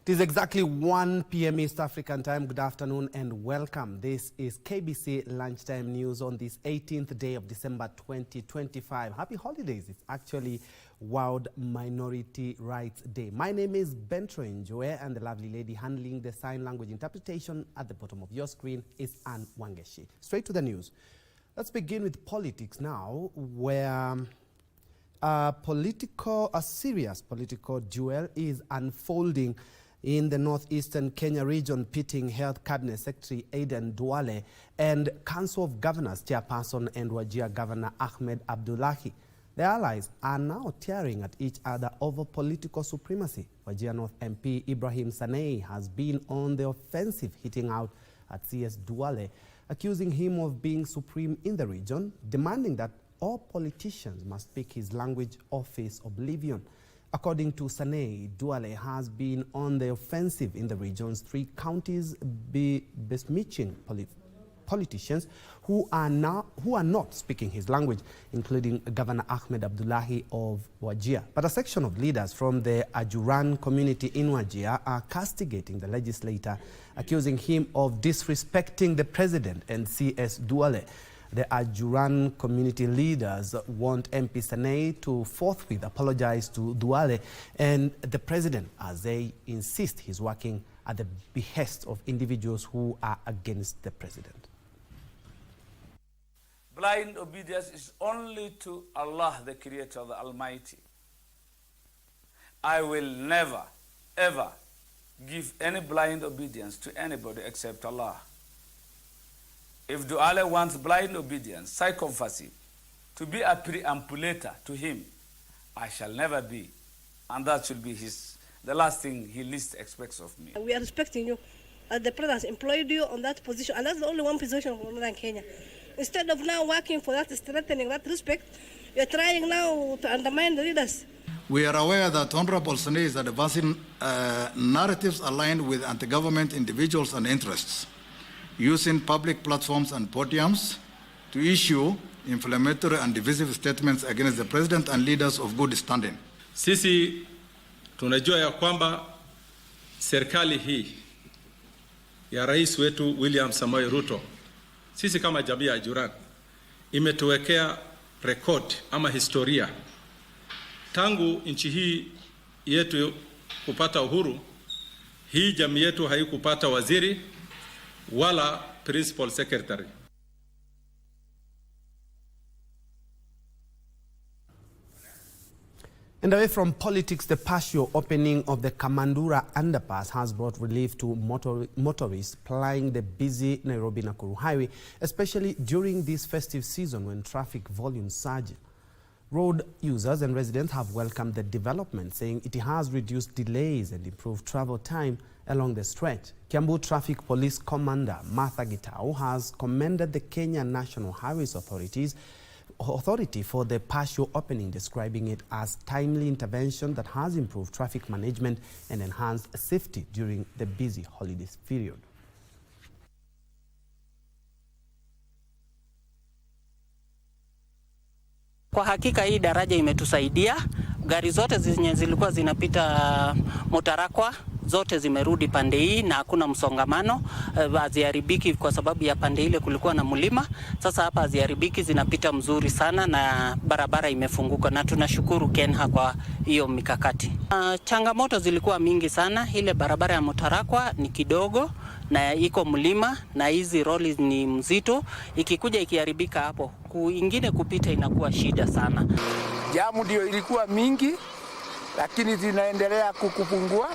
It is exactly 1 p.m. East African time. Good afternoon and welcome. This is KBC Lunchtime News on this 18th day of December 2025. Happy holidays. It's actually World Minority Rights Day. My name is Njue, and the lovely lady handling the sign language interpretation at the bottom of your screen is Ann Wangeshi. Straight to the news. Let's begin with politics now, where a serious political duel is unfolding in the Northeastern Kenya region, pitting Health Cabinet Secretary Aden Duale and Council of Governors Chairperson and Wajir Governor Ahmed Abdullahi. The allies are now tearing at each other over political supremacy. Wajir North MP Ibrahim Sanei has been on the offensive, hitting out at CS Duale, accusing him of being supreme in the region, demanding that all politicians must speak his language or face oblivion. According to Sanei, Duale has been on the offensive in the region's 3 counties, besmirching politicians who are not speaking his language, including Governor Ahmed Abdullahi of Wajir. But a section of leaders from the Ajuran community in Wajir are castigating the legislator, accusing him of disrespecting the president and CS Duale. The Ajuran community leaders want MP Sanei to forthwith apologize to Duale and the president, as they insist he's working at the behest of individuals who are against the president. Blind obedience is only to Allah, the Creator, the Almighty. I will never, ever give any blind obedience to anybody except Allah. If Duale wants blind obedience, psychopathy, to be a preambulator to him, I shall never be. And that should be the last thing he least expects of me. We are respecting you. The president has employed you on that position, and that's the only one position for Northern Kenya. Instead of now working for that, strengthening that respect, you're trying now to undermine the leaders. We are aware that Honorable Sanei is advancing narratives aligned with anti-government individuals and interests, using public platforms and podiums to issue inflammatory and divisive statements against the president and leaders of good standing. Sisi tunajua ya kwamba serikali hii ya rais wetu William Samoei Ruto, sisi kama jamii ya Ajuran, imetuwekea record ama historia. Tangu nchi hii yetu kupata uhuru, hii jamii yetu haikupata waziri wala principal secretary. And away from politics, the partial opening of the Kamandura underpass has brought relief to motorists plying the busy Nairobi-Nakuru highway, especially during this festive season when traffic volumes surge. Road users and residents have welcomed the development, saying it has reduced delays and improved travel time along the stretch. Kiambu Traffic Police Commander Martha Gitau has commended the Kenya National Highways Authority for the partial opening, describing it as timely intervention that has improved traffic management and enhanced safety during the busy holidays period. Kwa hakika hii daraja imetusaidia. Gari zote zenye zilikuwa zinapita Motarakwa zote zimerudi pande hii na hakuna msongamano. Haziharibiki kwa sababu ya pande ile kulikuwa na mlima. Sasa hapa haziharibiki, zinapita mzuri sana na barabara imefunguka, na tunashukuru Kenha kwa hiyo mikakati. Changamoto zilikuwa mingi sana. Ile barabara ya Motarakwa ni kidogo na iko mlima na hizi roli ni mzito, ikikuja ikiharibika hapo ingine kupita inakuwa shida sana. Jamu ndio ilikuwa mingi, lakini zinaendelea kupungua.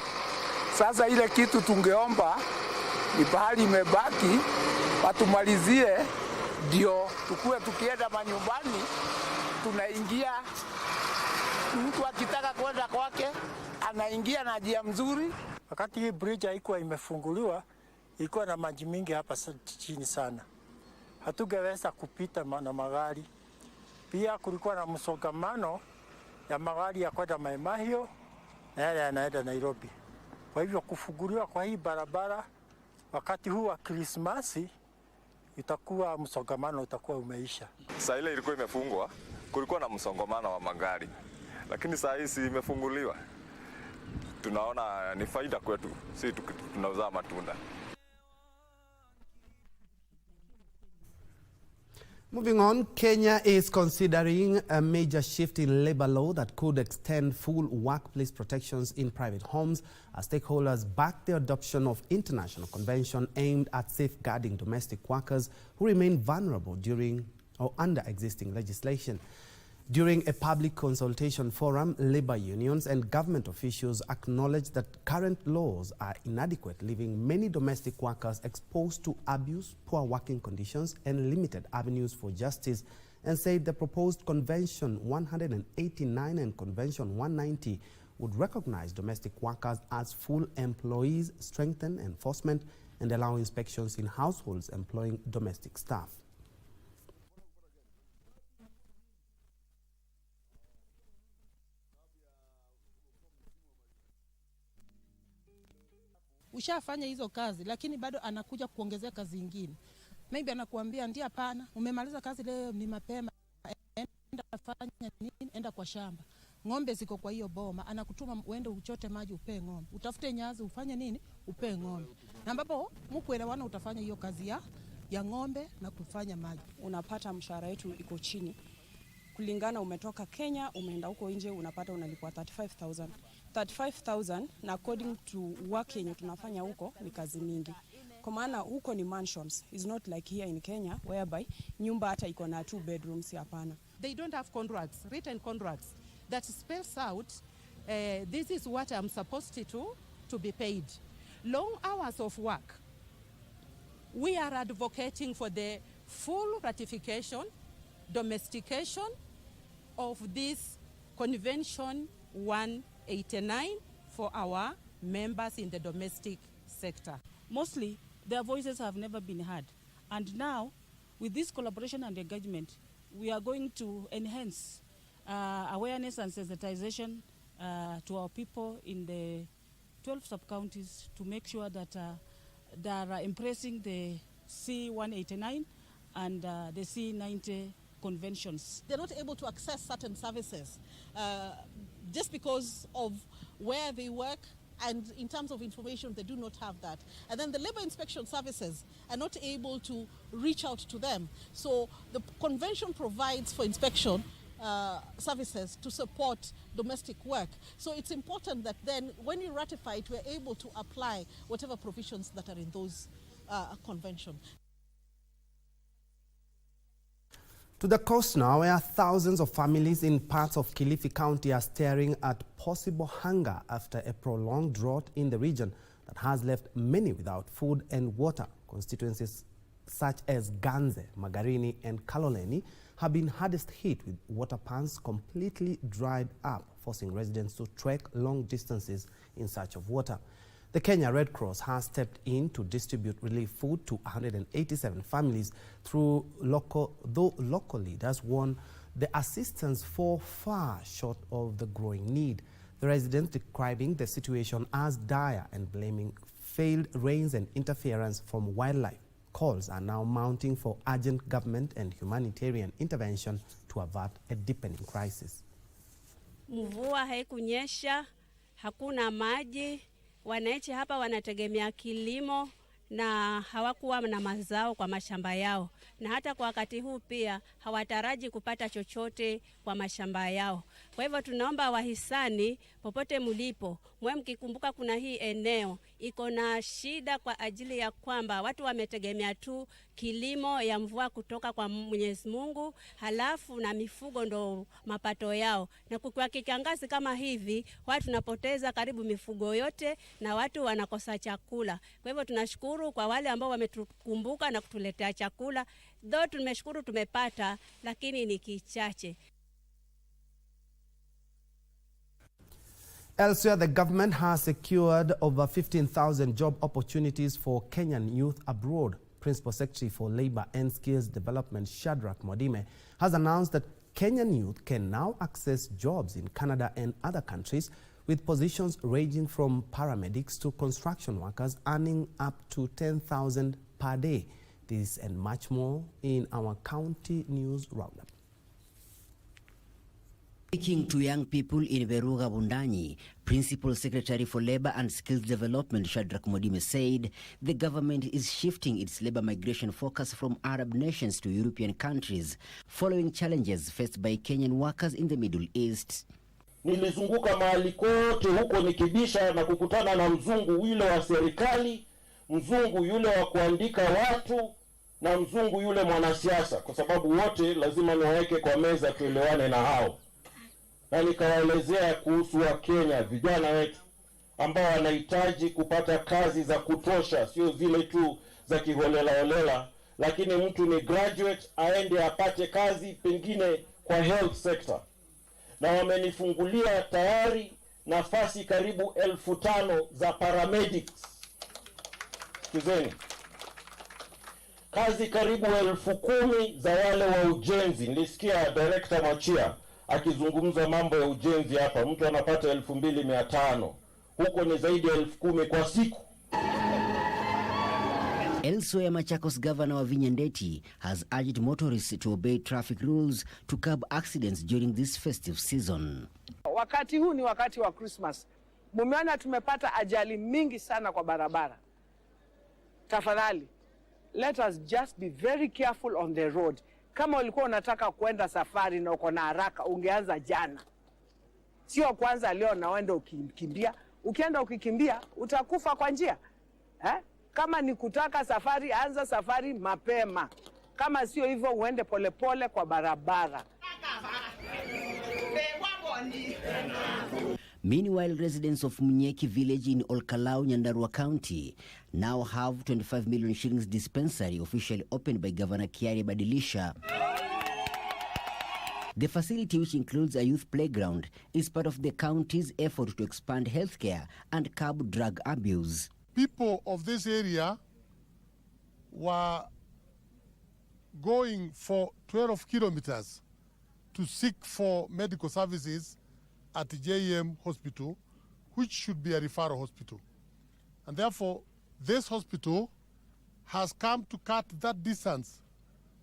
Sasa ile kitu tungeomba ni pahali imebaki watumalizie, ndio tukue tukienda manyumbani tunaingia, mtu akitaka kwenda kwake anaingia na njia mzuri. Wakati hii bridge haikuwa imefunguliwa, ilikuwa na maji mingi hapa chini sana, hatungeweza kupita na magari. Pia kulikuwa na msongamano ya magari ya kwenda Mai Mahiu na yale yanaenda Nairobi. Kwa hivyo kufunguliwa kwa hii barabara wakati huu wa Krismasi, itakuwa msongamano utakuwa umeisha. Saa ile ilikuwa imefungwa, kulikuwa na msongamano wa magari, lakini saa hii imefunguliwa. tunaona ni faida kwetu, si tunauza matunda. Moving on, Kenya is considering a major shift in labor law that could extend full workplace protections in private homes as stakeholders back the adoption of international convention aimed at safeguarding domestic workers who remain vulnerable during or under existing legislation. During a public consultation forum, labor unions and government officials acknowledged that current laws are inadequate, leaving many domestic workers exposed to abuse, poor working conditions, and limited avenues for justice, and said the proposed Convention 189 and Convention 190 would recognize domestic workers as full employees, strengthen enforcement, and allow inspections in households employing domestic staff. Ushafanya hizo kazi lakini bado anakuja kuongezea kazi nyingine. Maybe anakuambia ndio hapana, umemaliza kazi leo ni mapema, enda fanya nini, enda kwa shamba. Ng'ombe ziko kwa hiyo boma, anakutuma uende uchote maji upe ng'ombe. Utafute nyazi ufanye nini, upe ng'ombe. Na ambapo mkuelewana utafanya hiyo kazi ya ng'ombe na kufanya maji. Unapata mshahara wetu iko chini. Kulingana umetoka Kenya, umeenda huko nje unapata unalipwa 35,000. 35,000 na according to work yenye tunafanya huko ni kazi mingi. Kwa maana huko ni mansions. It's not like here in Kenya whereby nyumba hata iko na 2 bedrooms, hapana. They don't have contracts, written contracts that spells out this is what I'm supposed to be paid. Long hours of work. We are advocating for the full ratification, domestication of this Convention 189 for our members in the domestic sector. Mostly, their voices have never been heard. And now, with this collaboration and engagement, we are going to enhance awareness and sensitization to our people in the 12 sub-counties to make sure that they are embracing the C189 and the C90 conventions. They're not able to access certain services just because of where they work, and in terms of information they do not have that. And then the labor inspection services are not able to reach out to them. So the convention provides for inspection services to support domestic work. So it's important that then when you ratify it, we're able to apply whatever provisions that are in those conventions. To the coast now, where thousands of families in parts of Kilifi County are staring at possible hunger after a prolonged drought in the region that has left many without food and water. Constituencies such as Ganze, Magarini and Kaloleni have been hardest hit, with water pans completely dried up, forcing residents to trek long distances in search of water. The Kenya Red Cross has stepped in to distribute relief food to 187 families though local leaders warn the assistance falls far short of the growing need. The residents describing the situation as dire and blaming failed rains and interference from wildlife. Calls are now mounting for urgent government and humanitarian intervention to avert a deepening crisis. Mvua haikunyesha, hakuna maji. Wananchi hapa wanategemea kilimo na hawakuwa na mazao kwa mashamba yao, na hata kwa wakati huu pia hawataraji kupata chochote kwa mashamba yao. Kwa hivyo tunaomba wahisani popote mlipo, mwe mkikumbuka kuna hii eneo iko na shida kwa ajili ya kwamba watu wametegemea tu kilimo ya mvua kutoka kwa Mwenyezi Mungu, halafu na mifugo ndo mapato yao. Na kwa kiangazi kama hivi, watu tunapoteza karibu mifugo yote na watu wanakosa chakula. Kwa hivyo tunashukuru kwa wale ambao wametukumbuka na kutuletea chakula. Though tumeshukuru tumepata, lakini ni kichache. Elsewhere, the government has secured over 15,000 job opportunities for Kenyan youth abroad. Principal Secretary for Labour and Skills Development, Shadrach Modime, has announced that Kenyan youth can now access jobs in Canada and other countries, with positions ranging from paramedics to construction workers earning up to 10,000 per day. This and much more in our county news roundup. Speaking to young people in Veruga Bundanyi, Principal Secretary for Labor and Skills Development Shadrack Modime said the government is shifting its labor migration focus from Arab nations to European countries, following challenges faced by Kenyan workers in the Middle East. Nilizunguka mahali kote huko nikibisha na kukutana na mzungu yule wa serikali, mzungu yule wa kuandika watu, na mzungu yule mwanasiasa, kwa sababu wote lazima niwaweke kwa meza tuelewane na hao. Na nikawaelezea kuhusu wa Kenya, vijana wetu ambao wanahitaji kupata kazi za kutosha, sio zile tu za kiholela, lakini mtu ni graduate aende apate kazi pengine kwa health sector. Na wamenifungulia tayari nafasi karibu 5,000 za paramedics. Sikizeni. Kazi karibu 10,000 za wale wa ujenzi. Nilisikia Director Machia akizungumza mambo ya ujenzi hapa. Mtu anapata 2,500. Huko ni zaidi ya 10,000 kwa siku. Elsewhere, Machakos Governor Wavinya Ndeti has urged motorists to obey traffic rules to curb accidents during this festive season. Wakati huu ni wakati wa Christmas. Mumeona tumepata ajali mingi sana kwa barabara. Tafadhali, let us just be very careful on the road. Kama ulikuwa unataka kuenda safari na uko na haraka, ungeanza jana. Sio kwanza leo na uende ukikimbia. Ukienda ukikimbia, utakufa kwa njia. Kama ni kutaka safari, anza safari mapema. Kama sio hivyo, uende polepole kwa barabara. Meanwhile, residents of Mnyeki village in Olkalau, Nyandarua County now have 25 million shillings dispensary officially opened by Governor Kiari Badilisha. The facility, which includes a youth playground, is part of the county's effort to expand healthcare and curb drug abuse. People of this area were going for 12 kilometers to seek for medical services at the JM hospital, which should be a referral hospital. And therefore, this hospital has come to cut that distance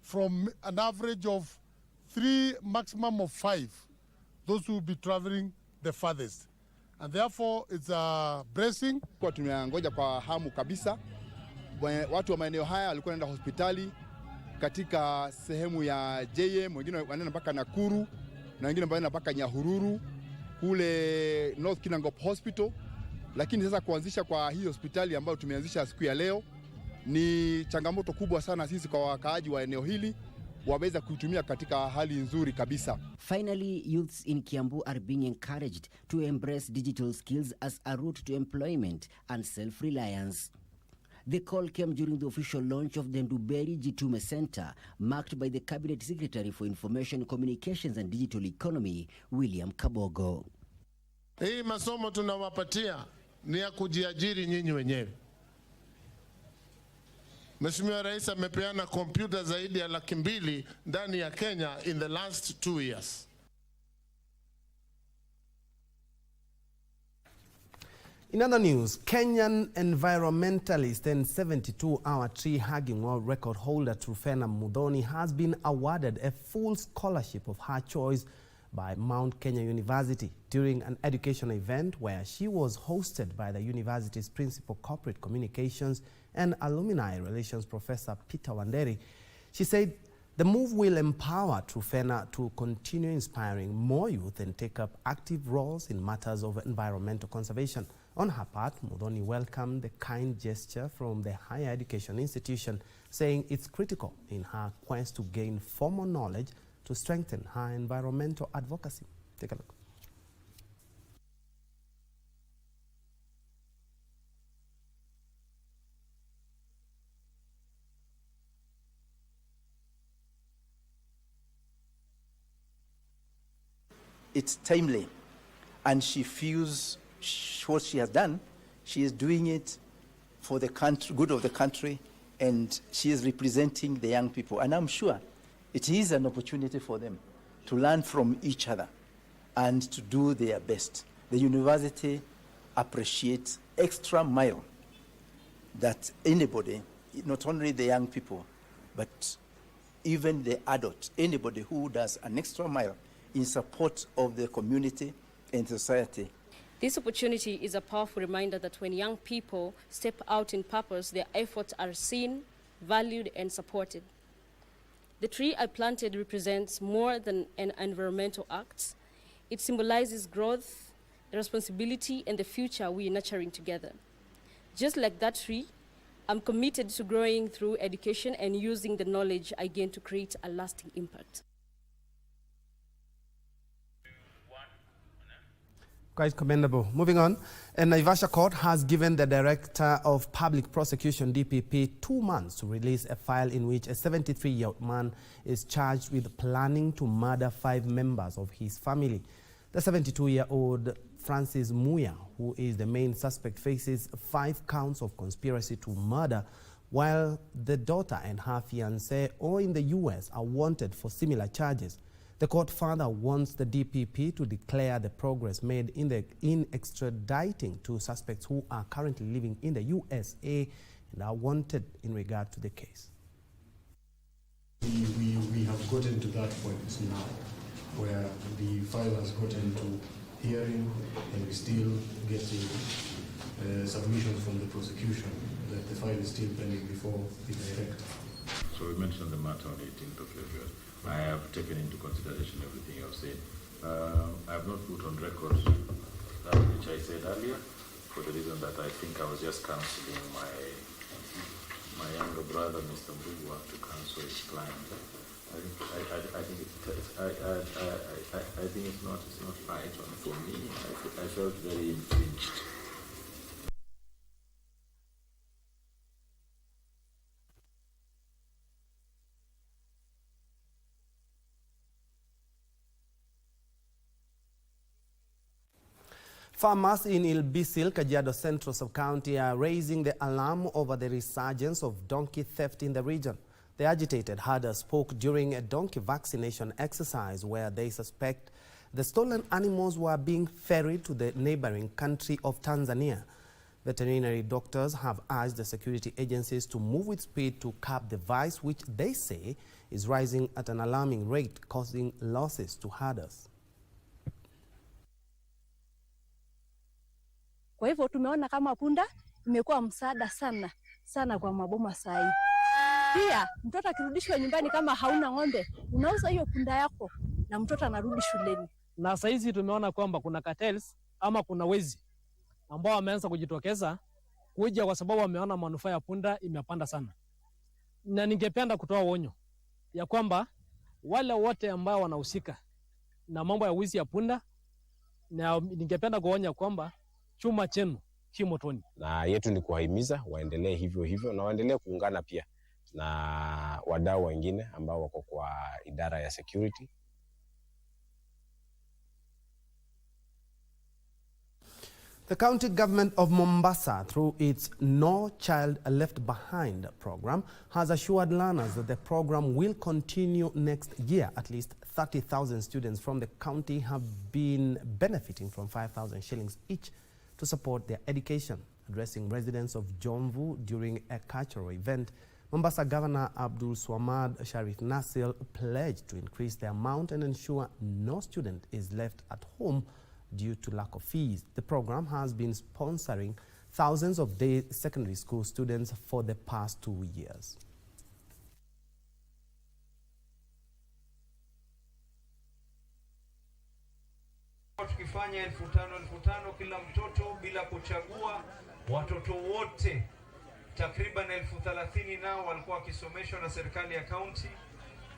from an average of 3, maximum of 5, those who will be traveling the farthest. And therefore, it's a blessing. Kwa tumeangoja kwa hamu kabisa. Watu wa maeneo haya walikuwa wanaenda hospitali katika sehemu ya JM, wengine wanaenda mpaka Nakuru na wengine wanaenda mpaka Nyahururu kule North Kinangop Hospital. Lakini sasa kuanzisha kwa hii hospitali ambayo tumeanzisha siku ya leo ni changamoto kubwa sana sisi kwa wakaaji wa eneo hili waweza kuitumia katika hali nzuri kabisa. Finally, youths in Kiambu are being encouraged to embrace digital skills as a route to employment and self-reliance. The call came during the official launch of the Nduberi Jitume Center, marked by the Cabinet Secretary for Information, Communications and Digital Economy, William Kabogo. Hii masomo tunawapatia ni ya kujiajiri nyinyi wenyewe. Mheshimiwa Rais amepeana kompyuta zaidi ya 200,000 ndani ya Kenya in the last 2 years. In other news, Kenyan environmentalist and 72-hour tree-hugging world record holder Trufena Muthoni has been awarded a full scholarship of her choice by Mount Kenya University during an educational event where she was hosted by the university's principal corporate communications and alumni relations professor Peter Wanderi. She said the move will empower Trufena to continue inspiring more youth and take up active roles in matters of environmental conservation. On her part, Muthoni welcomed the kind gesture from the higher education institution, saying it's critical in her quest to gain formal knowledge to strengthen her environmental advocacy. Take a look. It's timely, and she feels what she has done, she is doing it for the country, good of the country, and she is representing the young people. And I'm sure it is an opportunity for them to learn from each other and to do their best. The university appreciates extra mile that anybody, not only the young people, but even the adult, anybody who does an extra mile in support of the community and society. This opportunity is a powerful reminder that when young people step out in purpose, their efforts are seen, valued, and supported. The tree I planted represents more than an environmental act. It symbolizes growth, the responsibility, and the future we are nurturing together. Just like that tree, I'm committed to growing through education and using the knowledge I gain to create a lasting impact. Quite commendable. Moving on, a Naivasha court has given the Director of Public Prosecution, DPP, 2 months to release a file in which a 73-year-old man is charged with planning to murder 5 members of his family. The 72-year-old Francis Muya, who is the main suspect, faces 5 counts of conspiracy to murder, while the daughter and her fiancé, all in the US, are wanted for similar charges. The court further wants the DPP to declare the progress made in extraditing 2 suspects who are currently living in the USA and are wanted in regard to the case. We have gotten to that point now where the file has gotten to hearing and we're still getting submissions from the prosecution that the file is still pending before the director. So we mentioned the matter on 18th of February. I have taken into consideration everything I've said. I have not put on record that which I said earlier, for the reason that I think I was just counseling my younger brother, Mr. Njue, to counsel his client. I think it's not right for me. I felt very infringed. Farmers in Ilbisil, Kajiado Central Sub-County are raising the alarm over the resurgence of donkey theft in the region. The agitated herders spoke during a donkey vaccination exercise where they suspect the stolen animals were being ferried to the neighboring country of Tanzania. Veterinary doctors have urged the security agencies to move with speed to curb the vice, which they say is rising at an alarming rate, causing losses to herders. Kwa hivyo tumeona kama punda imekuwa msaada sana kwa maboma saa hii. Pia mtoto akirudishwa nyumbani kama hauna ng'ombe, unauza hiyo punda yako na mtoto anarudi shuleni. Na saa hizi tumeona kwamba kuna cartels ama kuna wezi ambao wameanza kujitokeza kuja kwa sababu wameona manufaa ya punda imepanda sana. Na ningependa kutoa onyo ya kwamba wale wote ambao wanahusika na mambo ya wizi ya punda, na ningependa kuonya kwamba chuma chenu kimotoni. Na yetu ni kuwahimiza waendelee hivyo na waendelee kuungana pia na wadau wengine ambao wako kwa idara ya security. The county government of Mombasa, through its No Child Left Behind program, has assured learners that the program will continue next year. At least 30,000 students from the county have been benefiting from 5,000 shillings each to support their education. Addressing residents of Jomvu during a cultural event, Mombasa Governor Abdul Swamad Sharif Nasil pledged to increase the amount and ensure no student is left at home due to lack of fees. The program has been sponsoring thousands of day secondary school students for the past 2 years. Tukifanya 5,000 kila mtoto bila kuchagua, watoto wote takriban 30,000 nao walikuwa wakisomeshwa na serikali ya kaunti.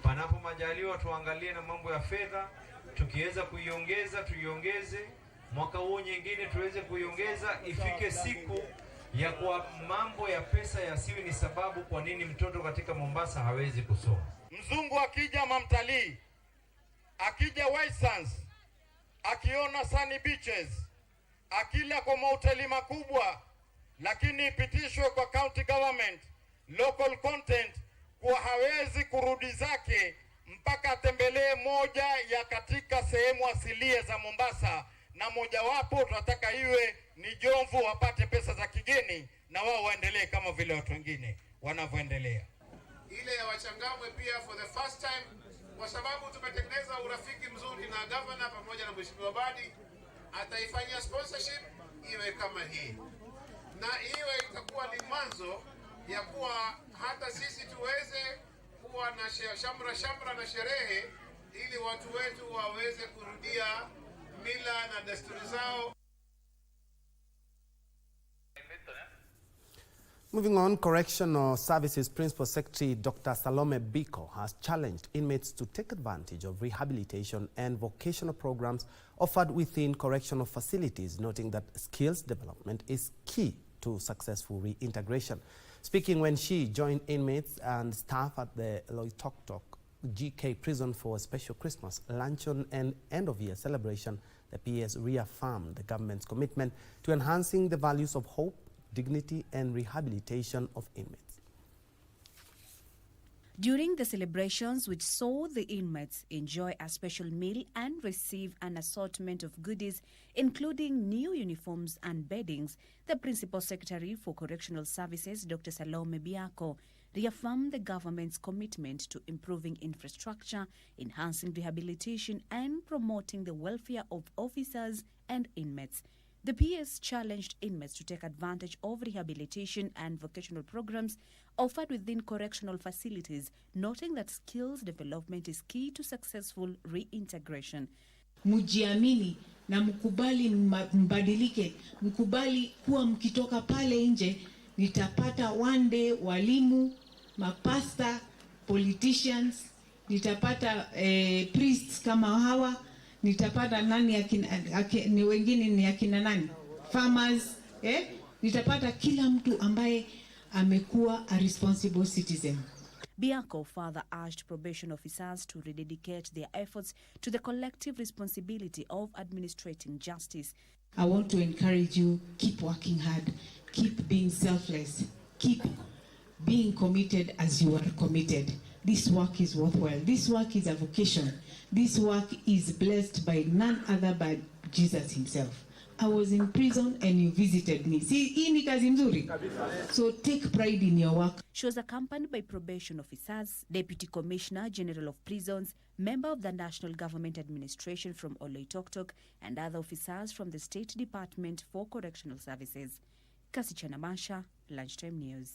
Panapo majaliwa tuangalie na mambo ya fedha, tukiweza kuiongeza tuiongeze, mwaka huu nyingine tuweze kuiongeza, ifike siku ya kwa mambo ya pesa yasiwe ni sababu kwa nini mtoto katika Mombasa hawezi kusoma. Mzungu akija mamtalii, akija White Sands, akiona sunny beaches, akila kwa mahoteli makubwa, lakini ipitishwe kwa county government local content kwa hawezi kurudi zake mpaka atembelee moja ya katika sehemu asilia za Mombasa, na mojawapo tunataka iwe ni Jomvu, wapate pesa za kigeni na wao waendelee kama vile watu wengine wanavyoendelea. Ile ya Wachangamwe pia for the first time, kwa sababu tumetengeneza urafiki mzuri na governor pamoja na Mheshimiwa Badi ataifanyia sponsorship iwe kama hii, na iwe itakuwa ni mwanzo ya kuwa hata sisi tuweze kuwa na shamra na sherehe, ili watu wetu waweze kurudia mila na desturi zao. Moving on, Correctional Services Principal Secretary Dr. Salome Biko has challenged inmates to take advantage of rehabilitation and vocational programs offered within correctional facilities, noting that skills development is key to successful reintegration. Speaking when she joined inmates and staff at the Loitoktok GK prison for a special Christmas luncheon and end-of-year celebration, the PS reaffirmed the government's commitment to enhancing the values of hope, dignity and rehabilitation of inmates. During the celebrations, which saw the inmates enjoy a special meal and receive an assortment of goodies, including new uniforms and beddings, the Principal Secretary for Correctional Services, Dr. Salome Biko, reaffirmed the government's commitment to improving infrastructure, enhancing rehabilitation and promoting the welfare of officers and inmates. The PS challenged inmates to take advantage of rehabilitation and vocational programs offered within correctional facilities, noting that skills development is key to successful reintegration. Mujiamini na mkubali mbadilike, mkubali kuwa mkitoka pale nje, nitapata one day walimu, mapasta, politicians, nitapata priests kama hawa, nitapata nani ni wengine ni akina nani? Farmers, nitapata kila mtu ambaye amekuwa a responsible citizen. Biko further urged probation officers to rededicate their efforts to the collective responsibility of administrating justice. I want to encourage you, keep working hard, keep being selfless, keep being committed as you are committed. This work is worthwhile. This work is a vocation. This work is blessed by none other but Jesus himself. I was in prison and you visited me. See, hii ni kazi nzuri. So take pride in your work. She was accompanied by probation officers, Deputy Commissioner General of Prisons, member of the National Government Administration from Oloitoktok, and other officers from the State Department for Correctional Services. Kasichana Masha, Lunchtime News.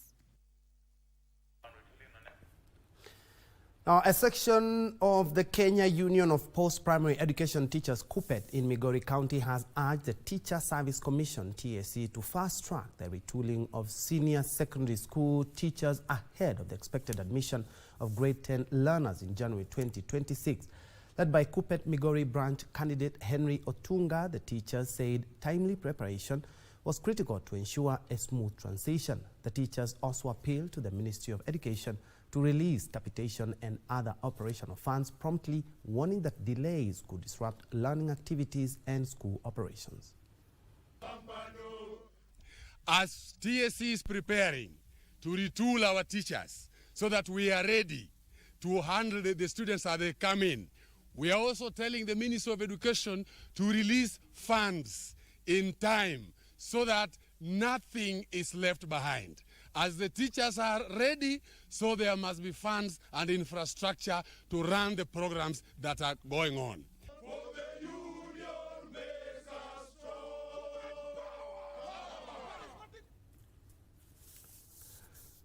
Now, a section of the Kenya Union of Post-Primary Education Teachers, KUPPET, in Migori County has urged the Teacher Service Commission, TSC, to fast-track the retooling of senior secondary school teachers ahead of the expected admission of grade 10 learners in January 2026. Led by KUPPET Migori branch candidate Henry Otunga, the teachers said timely preparation was critical to ensure a smooth transition. The teachers also appealed to the Ministry of Education to release capitation and other operational funds promptly, warning that delays could disrupt learning activities and school operations. As TSC is preparing to retool our teachers so that we are ready to handle the students as they come in, we are also telling the Ministry of Education to release funds in time so that nothing is left behind. As the teachers are ready, so there must be funds and infrastructure to run the programs that are going on.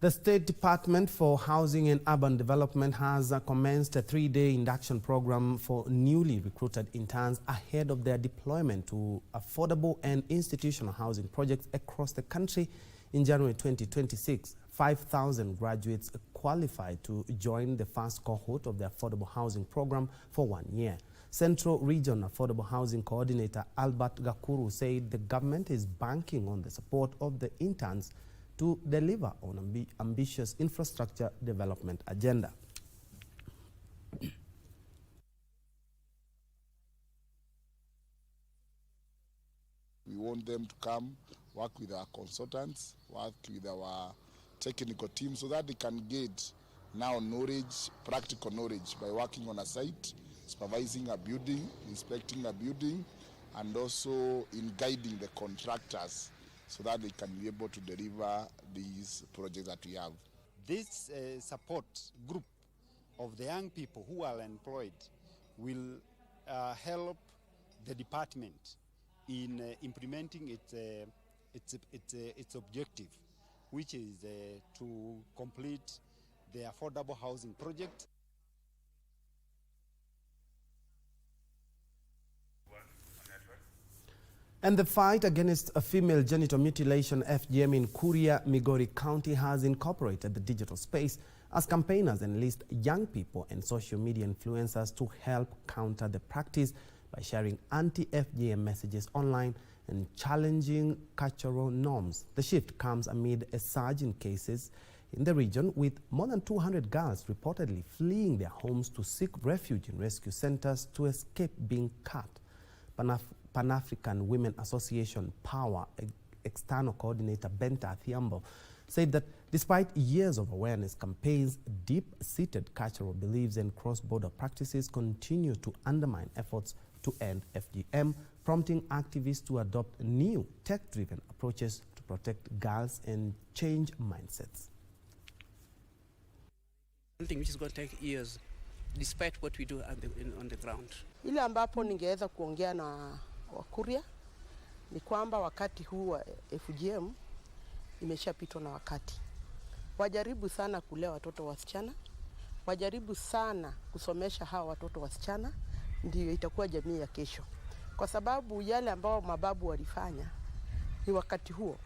The State Department for Housing and Urban Development has commenced a 3-day induction program for newly recruited interns ahead of their deployment to affordable and institutional housing projects across the country in January 2026. 5,000 graduates qualified to join the first cohort of the affordable housing program for 1 year. Central Region Affordable Housing Coordinator Albert Gakuru said the government is banking on the support of the interns to deliver on ambitious infrastructure development agenda. We want them to come, work with our consultants, work with our technical team so that they can get now knowledge, practical knowledge by working on a site, supervising a building, inspecting a building, and also in guiding the contractors so that they can be able to deliver these projects that we have. This support group of the young people who are employed will help the department in implementing its objective, which is to complete the affordable housing project. And the fight against a female genital mutilation FGM in Kuria, Migori County has incorporated the digital space as campaigners enlist young people and social media influencers to help counter the practice by sharing anti-FGM messages online and challenging cultural norms. The shift comes amid a surge in cases in the region, with more than 200 girls reportedly fleeing their homes to seek refuge in rescue centers to escape being cut. Pan-African Women Association Power External Coordinator Benta Thiambo said that despite years of awareness campaigns, deep-seated cultural beliefs and cross-border practices continue to undermine efforts to end FGM, prompting activists to adopt new tech-driven approaches to protect girls and change mindsets. Something which is going to take years, despite what we do on the ground. Ile ambapo ningeweza kuongea na Wakuria ni kwamba wakati huu wa FGM imeshapitwa na wakati. Wajaribu sana kulea watoto wasichana, wajaribu sana kusomesha hawa watoto wasichana, ndio itakuwa jamii ya kesho. Kwa sababu yale ambao mababu walifanya ni wakati huo,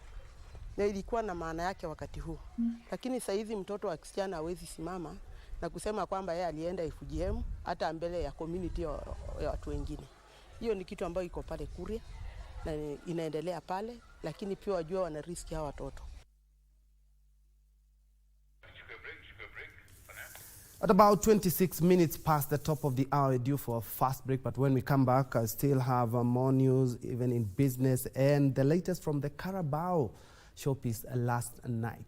na ilikuwa na maana yake wakati huo. Lakini sasa hivi mtoto wa kisichana hawezi simama na kusema kwamba yeye alienda FGM hata mbele ya community ya watu wengine. Hiyo ni kitu ambayo iko pale Kuria na inaendelea pale, lakini pia wajua wana riski hawa watoto. At about 26 minutes past the top of the hour, due for a fast break, but when we come back, I still have more news, even in business, and the latest from the Carabao showpiece last night.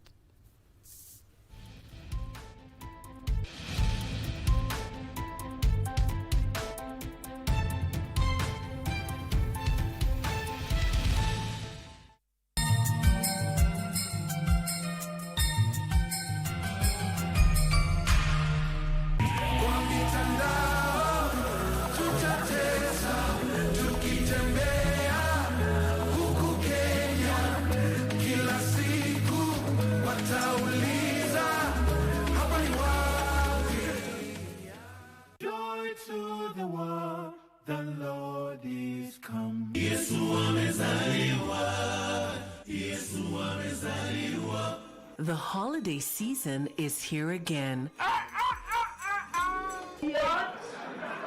The holiday season is here again.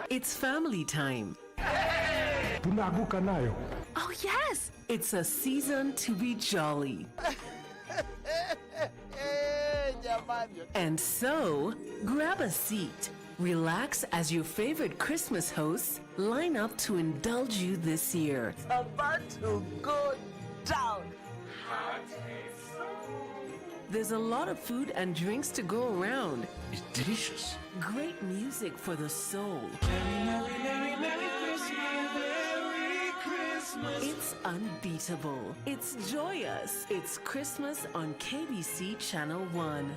It's family time. Oh yes, it's a season to be jolly. And so, grab a seat, relax as your favorite Christmas hosts line up to indulge you this year. It's about to go down. There's a lot of food and drinks to go around. It's delicious. Great music for the soul. It's unbeatable. It's joyous. It's Christmas on KBC Channel 1.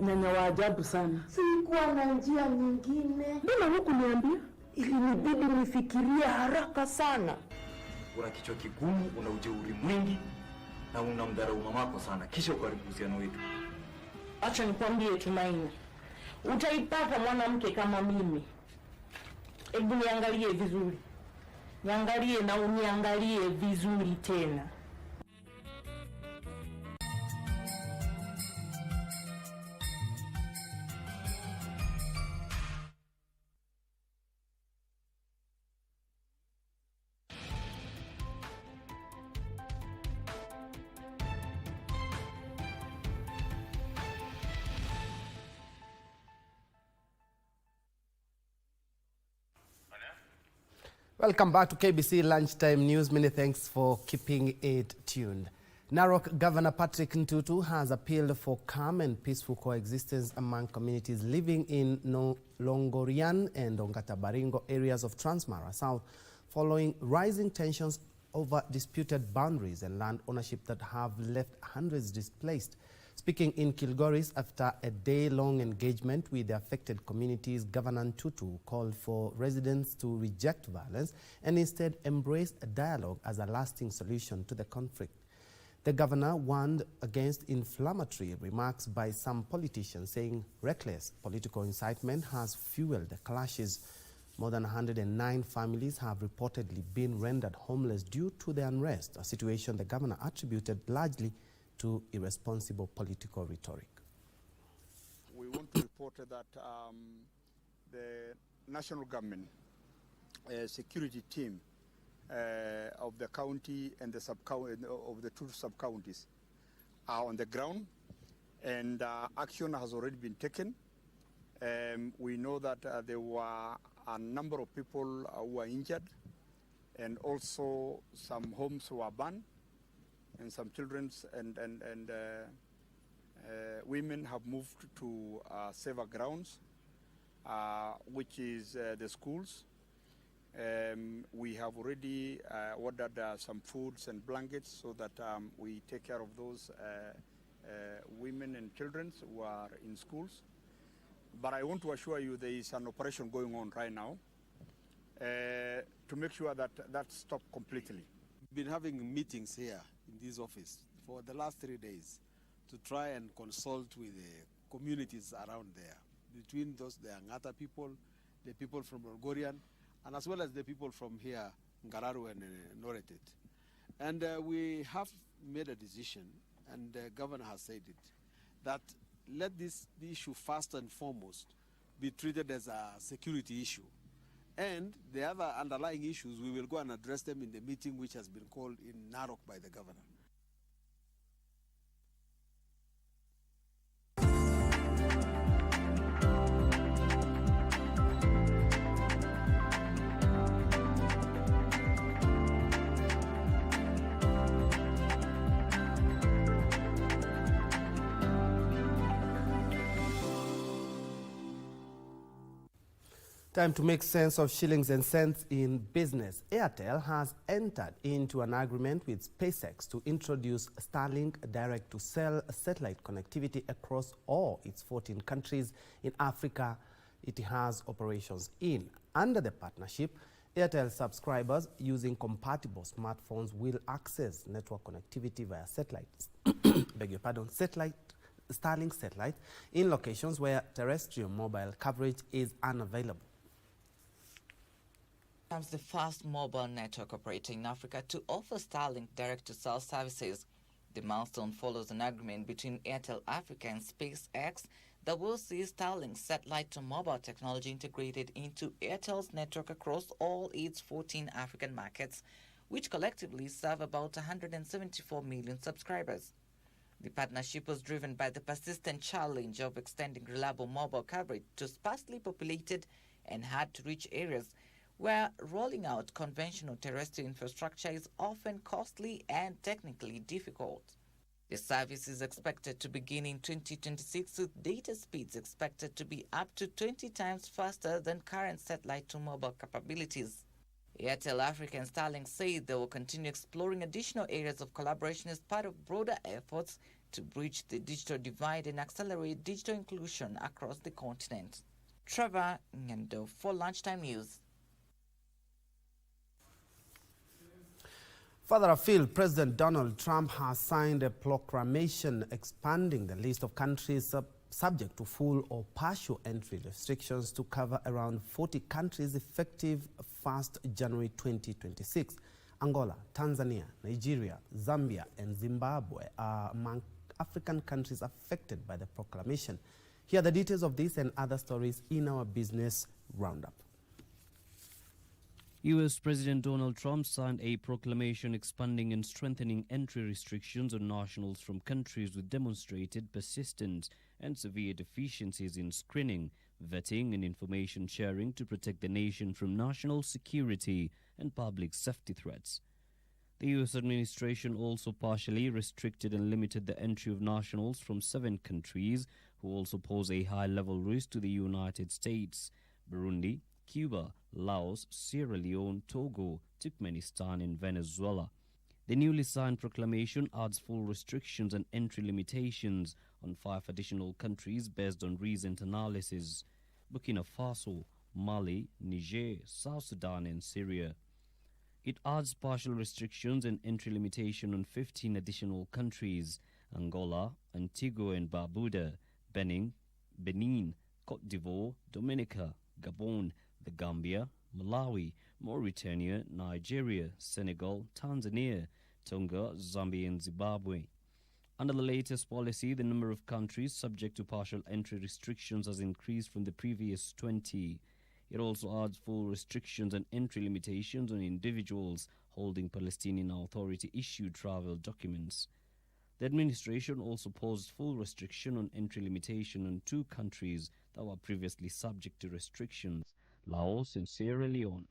Nyanya wa ajabu sana. Sikuwa na njia nyingine. Mbona hukuniambia? Ilinibidi nifikirie haraka sana. Una kichwa kigumu, una ujeuri mwingi na unamdharau mamako sana, kisha ukaribu uhusiano wetu. Acha nikwambie Tumaini, utaipata mwanamke kama mimi. Hebu niangalie vizuri. Niangalie na uniangalie vizuri tena. Welcome back to KBC Lunchtime News. Many thanks for keeping it tuned. Narok Governor Patrick Ntutu has appealed for calm and peaceful coexistence among communities living in Longorian and Ongata Baringo areas of Transmara South, following rising tensions over disputed boundaries and land ownership that have left hundreds displaced. Speaking in Kilgoris after a day-long engagement with the affected communities, Governor Tutu called for residents to reject violence and instead embrace a dialogue as a lasting solution to the conflict. The governor warned against inflammatory remarks by some politicians, saying reckless political incitement has fueled the clashes. More than 109 families have reportedly been rendered homeless due to the unrest, a situation the governor attributed largely to irresponsible political rhetoric. We want to report that the national government security team of the county and the of the two sub-counties are on the ground, and action has already been taken. We know that there were a number of people who were injured, and also some homes were burned, and some children and women have moved to safer grounds, which is the schools. We have already ordered some foods and blankets so that we take care of those women and children who are in schools. But I want to assure you there is an operation going on right now to make sure that that stops completely. We've been having meetings here in this office for the last 3 days to try and consult with the communities around there, between those the Angata people, the people from Orgorian, and as well as the people from here, Ngararu and Noretet. And we have made a decision, and the governor has said it, that let the issue first and foremost be treated as a security issue. And the other underlying issues, we will go and address them in the meeting which has been called in Narok by the governor. Time to make sense of shillings and cents in business. Airtel has entered into an agreement with SpaceX to introduce Starlink direct-to-cell satellite connectivity across all its 14 countries in Africa it has operations in. Under the partnership, Airtel subscribers using compatible smartphones will access network connectivity via Starlink satellite in locations where terrestrial mobile coverage is unavailable. Becomes the first mobile network operator in Africa to offer Starlink direct-to-cell services. The milestone follows an agreement between Airtel Africa and SpaceX that will see Starlink satellite-to-mobile technology integrated into Airtel's network across all its 14 African markets, which collectively serve about 174 million subscribers. The partnership was driven by the persistent challenge of extending reliable mobile coverage to sparsely populated and hard-to-reach areas where rolling out conventional terrestrial infrastructure is often costly and technically difficult. The service is expected to begin in 2026 with data speeds expected to be up to 20 times faster than current satellite-to-mobile capabilities. Airtel Africa and Starlink say they will continue exploring additional areas of collaboration as part of broader efforts to bridge the digital divide and accelerate digital inclusion across the continent. Trevor Njue for Lunchtime News. Further afield, President Donald Trump has signed a proclamation expanding the list of countries subject to full or partial entry restrictions to cover around 40 countries effective 1st January 2026. Angola, Tanzania, Nigeria, Zambia and Zimbabwe are among African countries affected by the proclamation. Here are the details of this and other stories in our business roundup. U.S. President Donald Trump signed a proclamation expanding and strengthening entry restrictions on nationals from countries with demonstrated persistent and severe deficiencies in screening, vetting and information sharing to protect the nation from national security and public safety threats. The U.S. administration also partially restricted and limited the entry of nationals from 7 countries who also pose a high-level risk to the United States: Burundi, Cuba, Laos, Sierra Leone, Togo, Turkmenistan and Venezuela. The newly signed proclamation adds full restrictions and entry limitations on 5 additional countries based on recent analysis: Burkina Faso, Mali, Niger, South Sudan and Syria. It adds partial restrictions and entry limitation on 15 additional countries: Angola, Antigua and Barbuda, Benin, Cote d'Ivoire, Dominica, Gabon, the Gambia, Malawi, Mauritania, Nigeria, Senegal, Tanzania, Tonga, Zambia and Zimbabwe. Under the latest policy, the number of countries subject to partial entry restrictions has increased from the previous 20. It also adds full restrictions and entry limitations on individuals holding Palestinian Authority-issued travel documents. The administration also posed full restriction on entry limitation on 2 countries that were previously subject to restrictions: Laos and Sierra Leone.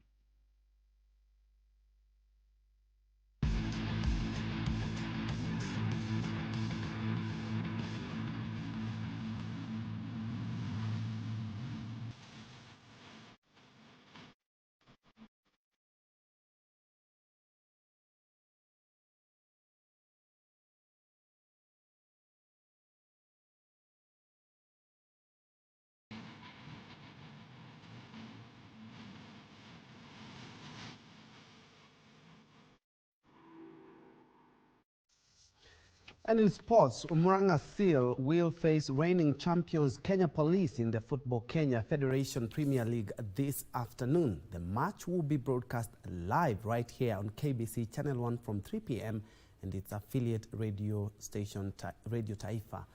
And in sports, Murang'a Seal will face reigning champions Kenya Police in the Football Kenya Federation Premier League this afternoon. The match will be broadcast live right here on KBC Channel 1 from 3 p.m. and its affiliate radio station, Radio Taifa.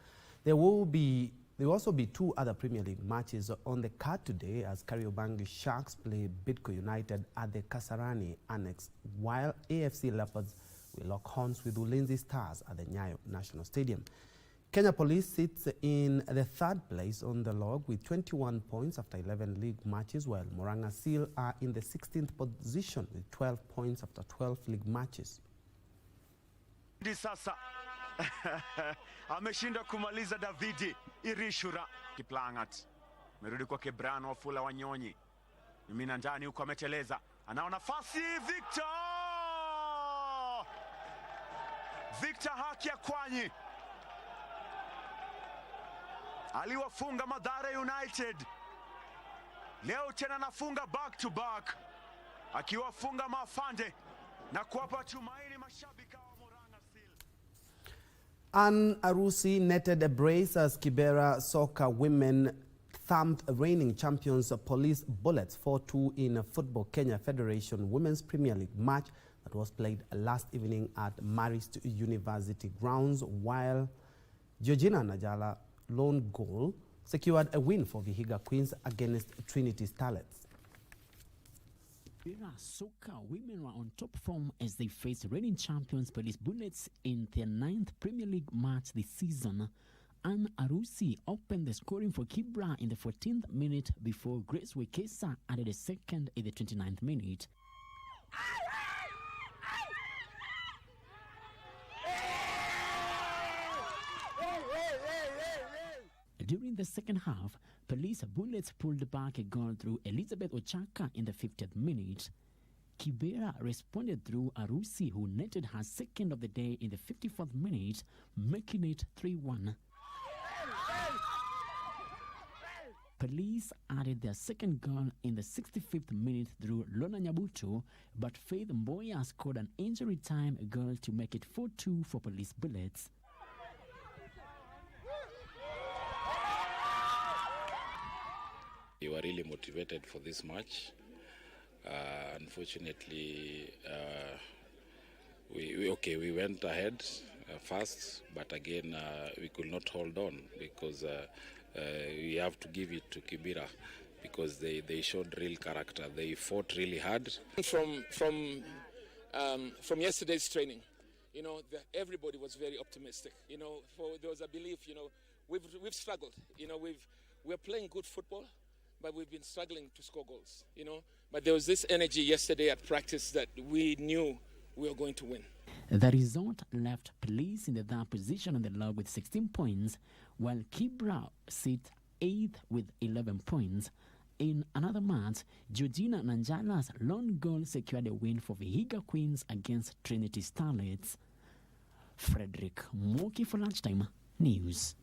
There will also be 2 other Premier League matches on the card today as Kariobangi Sharks play Bidco United at the Kasarani Annex, while AFC Leopards will lock horns with Ulinzi Stars at the Nyayo National Stadium. Kenya Police sits in the 3rd place on the log with 21 points after 11 league matches, while Murang'a Seal are in the 16th position with 12 points after 12 league matches. Sasa ameshinda kumaliza Davidi Irishura Kiplangat. Merudi kwa Kebrano Wafula Wanyonyi. Mimina ndani huko ameteleza. Anao nafasi Victor Haki Akwanyi. Aliwafunga Mathare United. Leo tena nafunga back to back. Akiwafunga Mafande na kuwapa tumaini mashabika wa Murang'a Seal. Ann Arusi netted a brace as Kibera soccer women thumped reigning champions Police Bullets 4-2 in a Football Kenya Federation Women's Premier League match that was played last evening at Marist University grounds, while Georgina Najala lone goal secured a win for Vihiga Queens against Trinity Starlets. Soccer women were on top form as they faced reigning champions Police Bullets in their 9th Premier League match this season. Ann Arusi opened the scoring for Kibra in the 14th minute before Grace Wekesa added a second in the 29th minute. During the second half, Police Bullets pulled back a goal through Elizabeth Ochaka in the 50th minute. Kibera responded through Arusi, who netted her second of the day in the 54th minute, making it 3-1. Police added their second goal in the 65th minute through Lona Nyabuto, but Faith Mboya scored an injury time goal to make it 4-2 for Police Bullets. We were really motivated for this match. Unfortunately, we went ahead fast, but again we could not hold on because we have to give it to Kibera because they showed real character. They fought really hard. From yesterday's training, you know, everybody was very optimistic. You know, there was a belief. You know, we've struggled. You know, we're playing good football, but we've been struggling to score goals. You know, but there was this energy yesterday at practice that we knew we were going to win. The result left Police in the 3rd position on the log with 16 points, while Kibra sit 8th with 11 points. In another match, Georgina Nanjala's lone goal secured a win for Vihiga Queens against Trinity Starlets. Frederick Moki for Lunchtime News.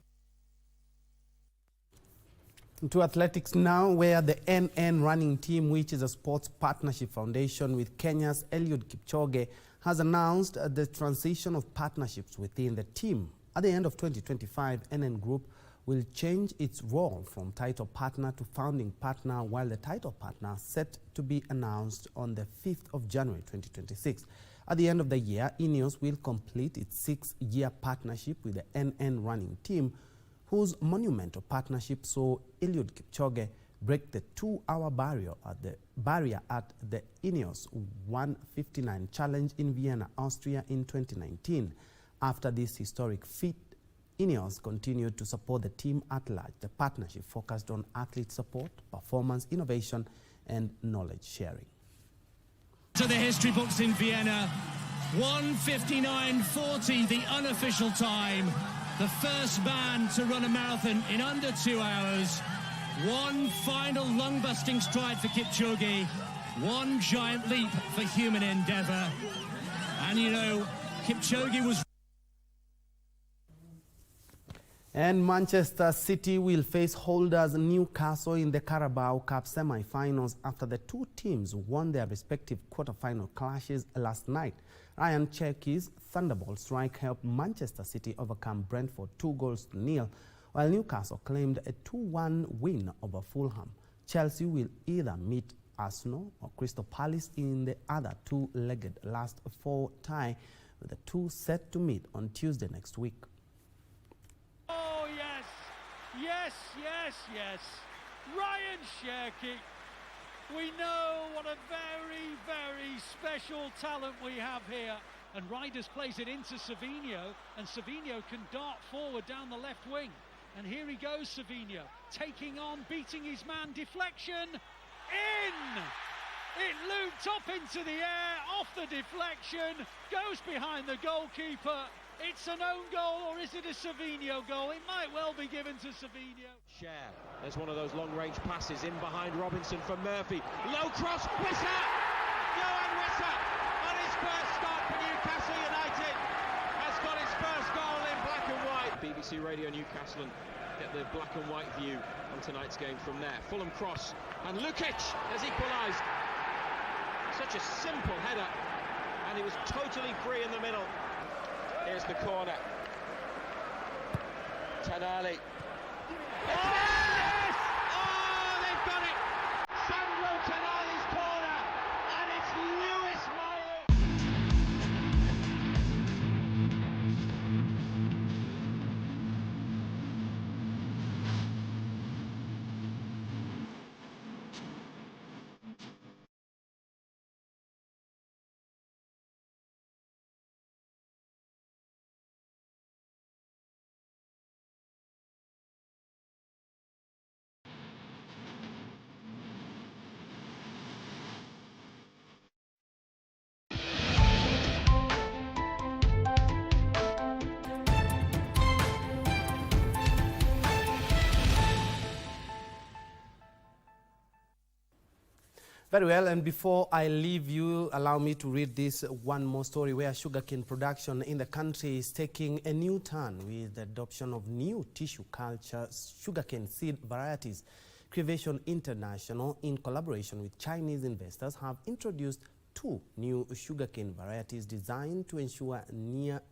To athletics now, where the NN running team, which is a sports partnership foundation with Kenya's Eliud Kipchoge, has announced the transition of partnerships within the team. At the end of 2025, NN Group will change its role from title partner to founding partner, while the title partner set to be announced on the 5th of January 2026. At the end of the year, Ineos will complete its 6-year partnership with the NN running team, whose monumental partnership saw Eliud Kipchoge break the 2-hour barrier at the Ineos 159 Challenge in Vienna, Austria in 2019. After this historic feat, Ineos continued to support the team at large. The partnership focused on athlete support, performance, innovation, and knowledge sharing. To the history books in Vienna, 1:59:40, the unofficial time. The first man to run a marathon in under 2 hours. One final lung-busting stride for Kipchoge. One giant leap for human endeavour. And you know, Kipchoge was... And Manchester City will face holders Newcastle in the Carabao Cup semi-finals after the two teams won their respective quarter-final clashes last night. Ryan Cherky's Thunderbolt strike helped Manchester City overcome Brentford 2-0, while Newcastle claimed a 2-1 win over Fulham. Chelsea will either meet Arsenal or Crystal Palace in the other two-legged last four tie, with the two set to meet on Tuesday next week. Oh, yes, yes, yes, yes. Ryan Cherky. We know what a very, very special talent we have here. And Riders plays it into Savinho, and Savinho can dart forward down the left wing. And here he goes, Savinho, taking on, beating his man, deflection, in! It looped up into the air, off the deflection, goes behind the goalkeeper. It's an own goal, or is it a Savinho goal? It might well be given to Savinho. Share. There's one of those long-range passes in behind Robinson for Murphy. Low cross, Wissa! Johan Wissa, on his first start for Newcastle United, has got his first goal in black and white. BBC Radio Newcastle, and get the black and white view on tonight's game from there. Fulham cross, and Lukic has equalised. Such a simple header, and he was totally free in the middle. Here's the corner. Tanali. Oh, yes! Oh, they've got it! Sandro Tanali's corner, and it's Lewis Very well, and before I leave you, allow me to read this one more story where sugarcane production in the country is taking a new turn with the adoption of new tissue culture sugarcane seed varieties. Crevation International, in collaboration with Chinese investors, have introduced two new sugarcane varieties designed to ensure near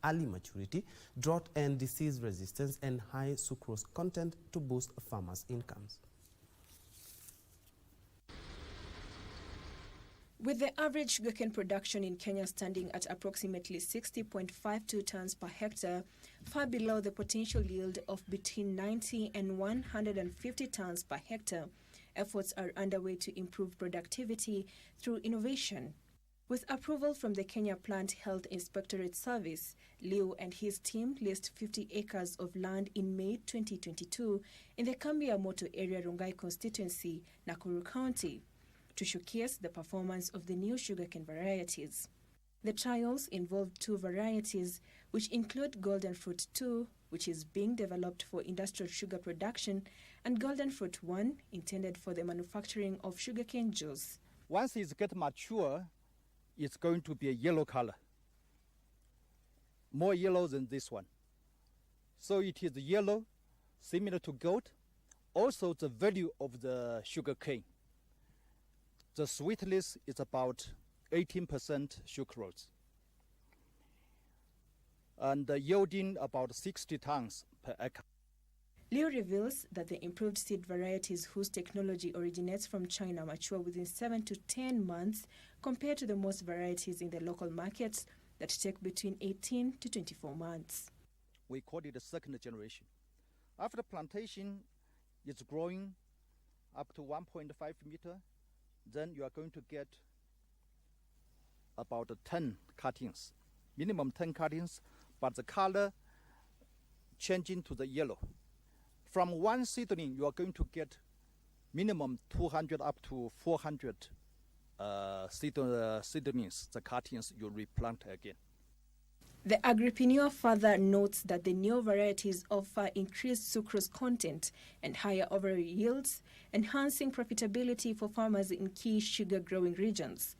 early maturity, drought and disease resistance, and high sucrose content to boost farmers' incomes. With the average sugarcane production in Kenya standing at approximately 60.52 tons per hectare, far below the potential yield of between 90 and 150 tons per hectare, efforts are underway to improve productivity through innovation. With approval from the Kenya Plant Health Inspectorate Service, Liu and his team leased 50 acres of land in May 2022 in the Kambiamoto area Rongai constituency, Nakuru County, to showcase the performance of the new sugarcane varieties. The trials involved two varieties, which include Golden Fruit 2, which is being developed for industrial sugar production, and Golden Fruit 1, intended for the manufacturing of sugarcane juice. Once it's get mature, it's going to be a yellow color, more yellow than this one. So it is yellow, similar to gold. Also the value of the sugarcane. The sweetness is about 18% sucrose, and yielding about 60 tons per acre. Liu reveals that the improved seed varieties whose technology originates from China mature within 7 to 10 months compared to the most varieties in the local markets that take between 18 to 24 months. We call it the second generation. After plantation, it's growing up to 1.5 meter. Then you are going to get about 10 cuttings, minimum 10 cuttings, but the color changing to the yellow. From one seedling, you are going to get minimum 200 up to 400 seedlings, the cuttings you replant again. The agripreneur further notes that the new varieties offer increased sucrose content and higher overall yields, enhancing profitability for farmers in key sugar-growing regions.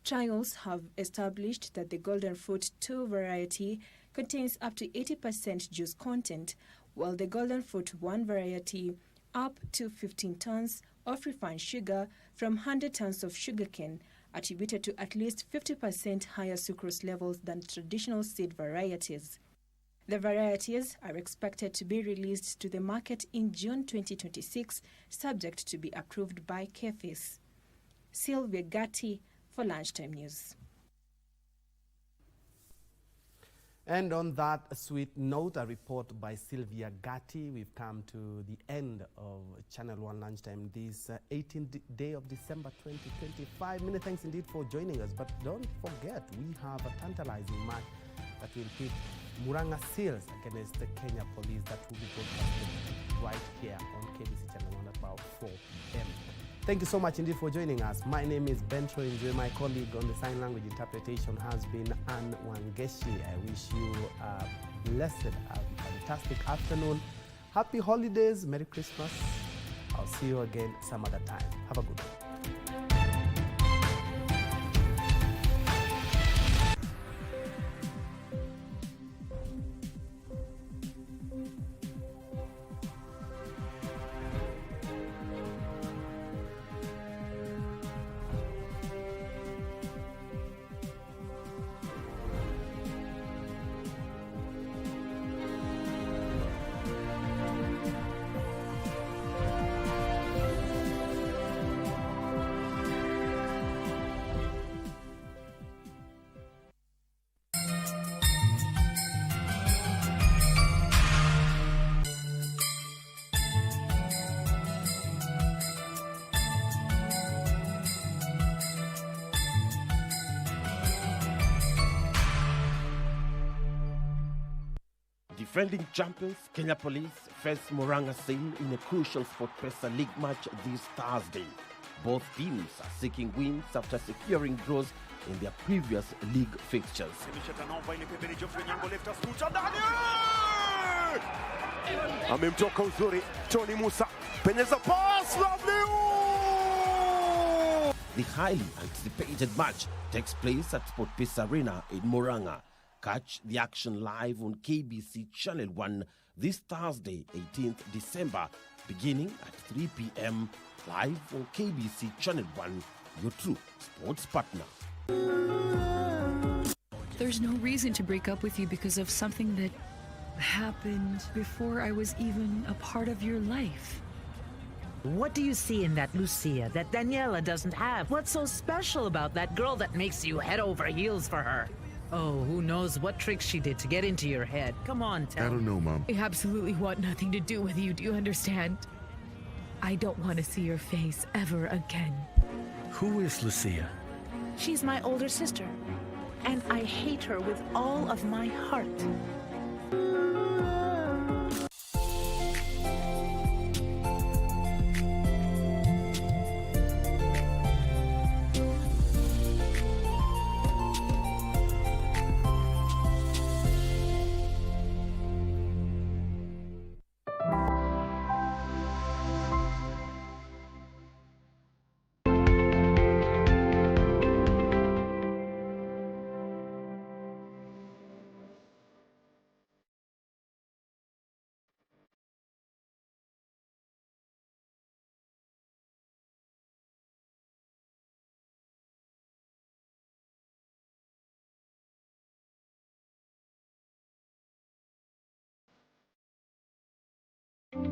Trials have established that the Golden Fruit 2 variety contains up to 80% juice content, while the Golden Fruit 1 variety up to 15 tons of refined sugar from 100 tons of sugarcane, attributed to at least 50% higher sucrose levels than traditional seed varieties. The varieties are expected to be released to the market in June 2026, subject to be approved by KFIS. Sylvia Gatti for Lunchtime News. And on that sweet note, a report by Sylvia Gatti, we've come to the end of Channel 1 Lunchtime this 18th day of December 2025. Many thanks indeed for joining us. But don't forget, we have a tantalizing match that will pit Murang'a Seals against the Kenya Police that will be broadcasted right here on KBC Channel 1 at about 4 p.m. Thank you so much indeed for joining us. My name is Njue. My colleague on the sign language interpretation has been Ann Wangeshi. I wish you a blessed, fantastic afternoon. Happy holidays. Merry Christmas. I'll see you again some other time. Have a good one. Defending champions, Kenya Police face Murang'a Seals in a crucial SportPesa League match this Thursday. Both teams are seeking wins after securing draws in their previous league fixtures. Amemtoka uzuri Tony Musa, penyeza pass, lovely! The highly anticipated match takes place at SportPesa Arena in Murang'a. Catch the action live on KBC Channel 1 this Thursday, 18th December, beginning at 3 p.m. live on KBC Channel 1, your true sports partner. There's no reason to break up with you because of something that happened before I was even a part of your life. What do you see in that Lucia that Daniela doesn't have? What's so special about that girl that makes you head over heels for her? Oh, who knows what tricks she did to get into your head. Come on, tell me. I don't know, Mom. I absolutely want nothing to do with you, do you understand? I don't want to see your face ever again. Who is Lucia? She's my older sister, and I hate her with all of my heart.